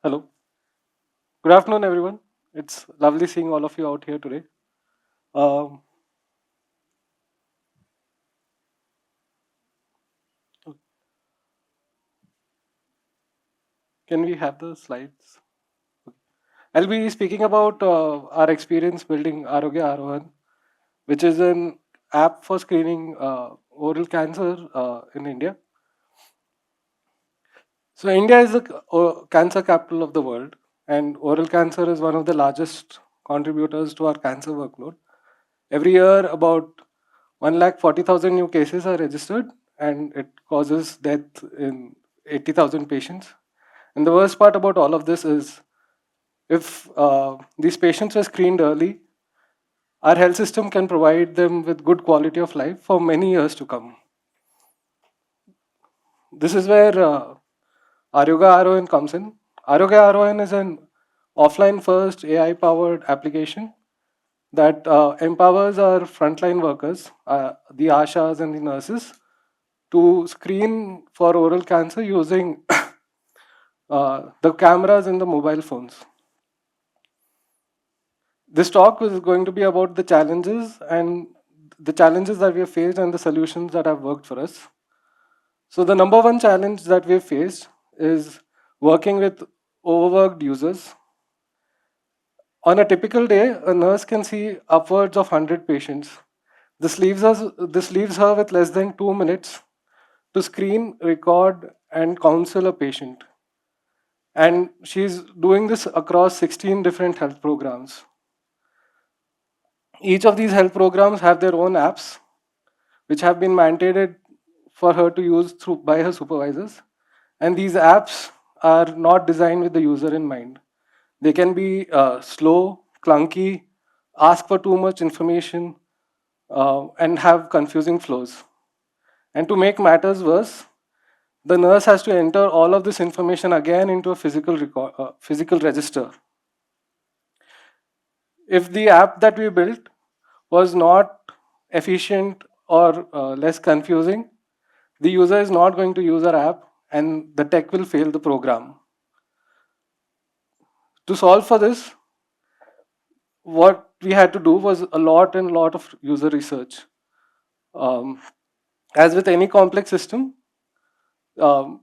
Hello. Good afternoon, everyone. It's lovely seeing all of you out here today. Um, can we have the slides? I'll be speaking about our experience building Arogya Arohan, which is an app for screening oral cancer in India. So, India is the cancer capital of the world, and oral cancer is one of the largest contributors to our cancer workload. Every year, about 1,40,000 new cases are registered, and it causes death in 80,000 patients. And the worst part about all of this is if these patients were screened early, our health system can provide them with good quality of life for many years to come. This is where Aryoga RON comes in. Aryoga RON is an offline first AI powered application that empowers our frontline workers, the ASHAs and the nurses, to screen for oral cancer using the cameras in the mobile phones. This talk is going to be about the challenges that we have faced and the solutions that have worked for us. So the number one challenge that we have faced is working with overworked users. On a typical day, a nurse can see upwards of 100 patients. This leaves her with less than 2 minutes to screen, record, and counsel a patient. And she's doing this across 16 different health programs. Each of these health programs have their own apps, which have been mandated for her to use through by her supervisors. And these apps are not designed with the user in mind. They can be slow, clunky, ask for too much information, and have confusing flows. And to make matters worse, the nurse has to enter all of this information again into a physical register. If the app that we built was not efficient or less confusing, the user is not going to use our app and the tech will fail the program. To solve for this, what we had to do was a lot and lot of user research. Um, as with any complex system, um,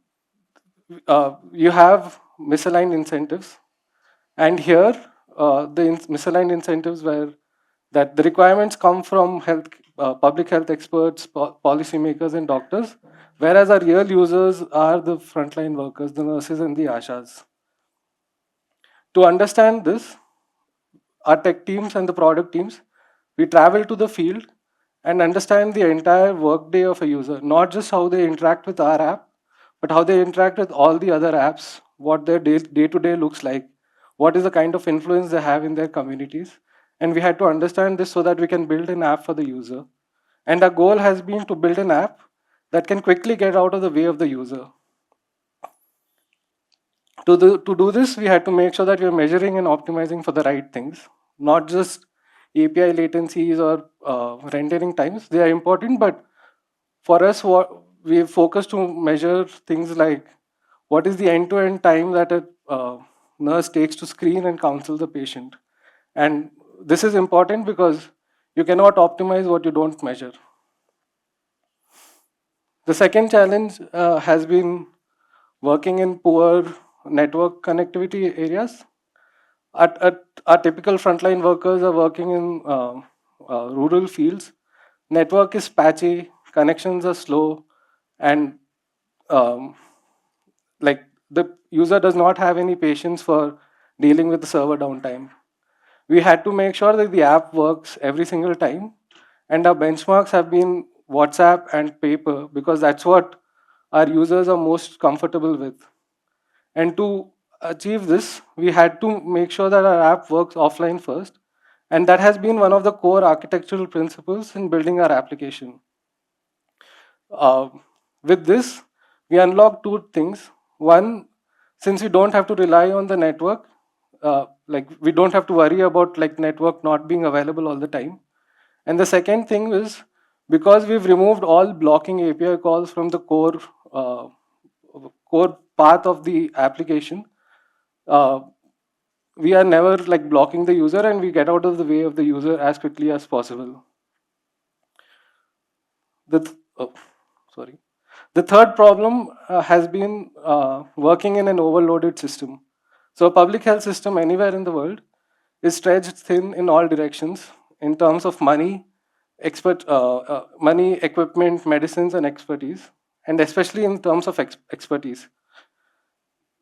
you have misaligned incentives, and here misaligned incentives were that the requirements come from public health experts, policymakers, and doctors, whereas our real users are the frontline workers, the nurses and the ashas. To understand this, our tech teams and the product teams, we travel to the field and understand the entire workday of a user, not just how they interact with our app, but how they interact with all the other apps, what their day to day looks like, what is the kind of influence they have in their communities. And we had to understand this so that we can build an app for the user. And our goal has been to build an app that can quickly get out of the way of the user. To do this, we had to make sure that we are measuring and optimizing for the right things, not just API latencies or rendering times. They are important, but for us, what we focus to measure things like what is the end-to-end time that a nurse takes to screen and counsel the patient. And this is important because you cannot optimize what you don't measure. The second challenge has been working in poor network connectivity areas. Our typical frontline workers are working in rural fields. Network is patchy, connections are slow, and um, like the user does not have any patience for dealing with the server downtime. We had to make sure that the app works every single time, and our benchmarks have been WhatsApp and paper because that's what our users are most comfortable with. And to achieve this, we had to make sure that our app works offline first. And that has been one of the core architectural principles in building our application. Uh, with this, we unlock two things. One, since we don't have to rely on the network, like we don't have to worry about like network not being available all the time. And the second thing is because we've removed all blocking API calls from the core path of the application, uh, we are never like blocking the user, and we get out of the way of the user as quickly as possible. Oh, sorry. The third problem has been working in an overloaded system. So a public health system anywhere in the world is stretched thin in all directions in terms of money, money, equipment, medicines, and expertise, and especially in terms of expertise.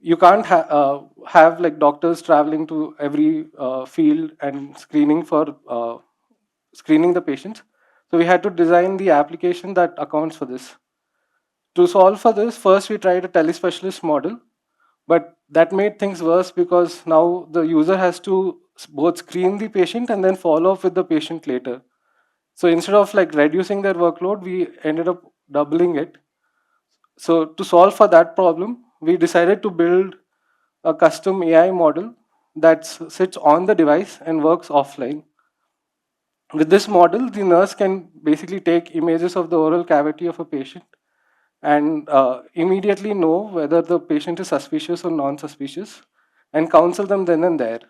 You can't have like doctors traveling to every field and screening the patients. So we had to design the application that accounts for this. To solve for this, first we tried a telespecialist model, but that made things worse because now the user has to both screen the patient and then follow up with the patient later. So instead of like reducing their workload, we ended up doubling it. So to solve for that problem, we decided to build a custom AI model that sits on the device and works offline. With this model, the nurse can basically take images of the oral cavity of a patient and immediately know whether the patient is suspicious or non-suspicious and counsel them then and there.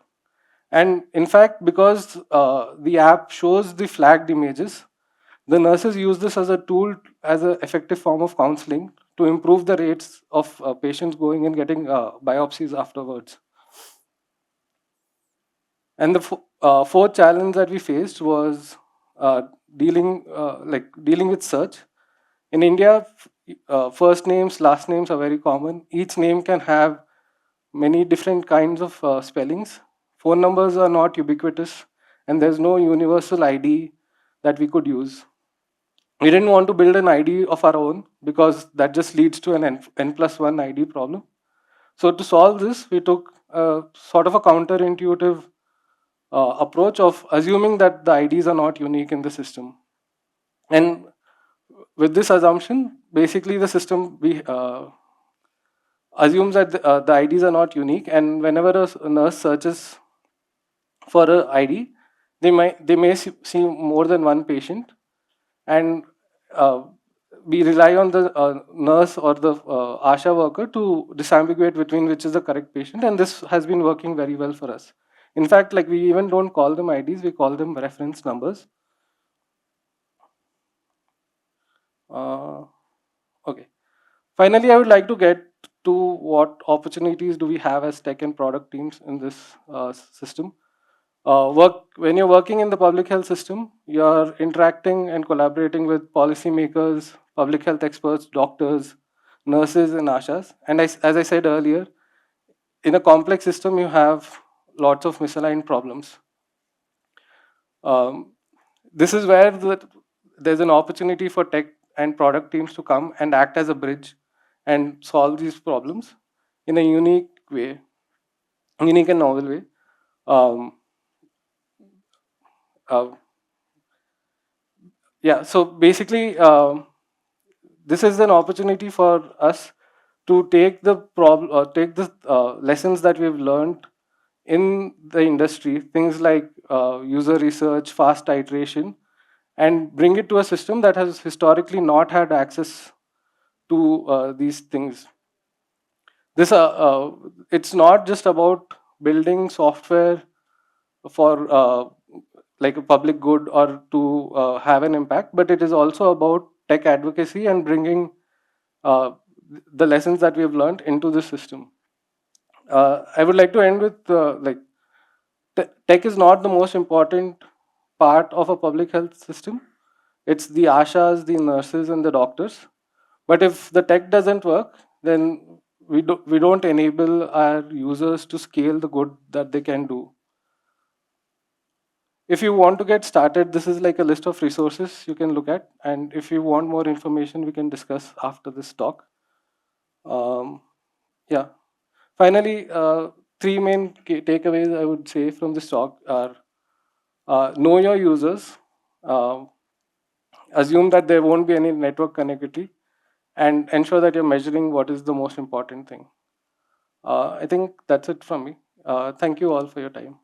And in fact, because the app shows the flagged images, the nurses use this as a tool, as an effective form of counseling to improve the rates of patients going and getting biopsies afterwards. And the fourth challenge that we faced was dealing with search. In India, first names, last names are very common. Each name can have many different kinds of spellings. Phone numbers are not ubiquitous, and there's no universal ID that we could use. We didn't want to build an ID of our own because that just leads to an N+1 ID problem. So to solve this, we took sort of a counterintuitive approach of assuming that the IDs are not unique in the system. And with this assumption, basically the system assumes that the IDs are not unique, and whenever a nurse searches for a ID, they may see more than one patient, and uh, we rely on the nurse or the ASHA worker to disambiguate between which is the correct patient, and this has been working very well for us. In fact, like we even don't call them IDs, we call them reference numbers. Uh, okay. Finally, I would like to get to what opportunities do we have as tech and product teams in this system. When you're working in the public health system, you're interacting and collaborating with policymakers, public health experts, doctors, nurses, and ASHAs. And as I said earlier, in a complex system, you have lots of misaligned problems. Um, this is where there's an opportunity for tech and product teams to come and act as a bridge and solve these problems in a unique way, unique and novel way. Um, uh, yeah, so basically, this is an opportunity for us to take the lessons that we've learned in the industry, things like user research, fast iteration, and bring it to a system that has historically not had access to these things. This it's not just about building software for like a public good or to have an impact, but it is also about tech advocacy and bringing uh, the lessons that we have learned into the system. I would like to end with tech is not the most important part of a public health system. It's the ashas, the nurses, and the doctors. But if the tech doesn't work, then we don't enable our users to scale the good that they can do. If you want to get started, this is like a list of resources you can look at. And if you want more information, we can discuss after this talk. Um, yeah. Finally, three main takeaways I would say from this talk are know your users, uh, assume that there won't be any network connectivity, and ensure that you're measuring what is the most important thing. I think that's it from me. Thank you all for your time.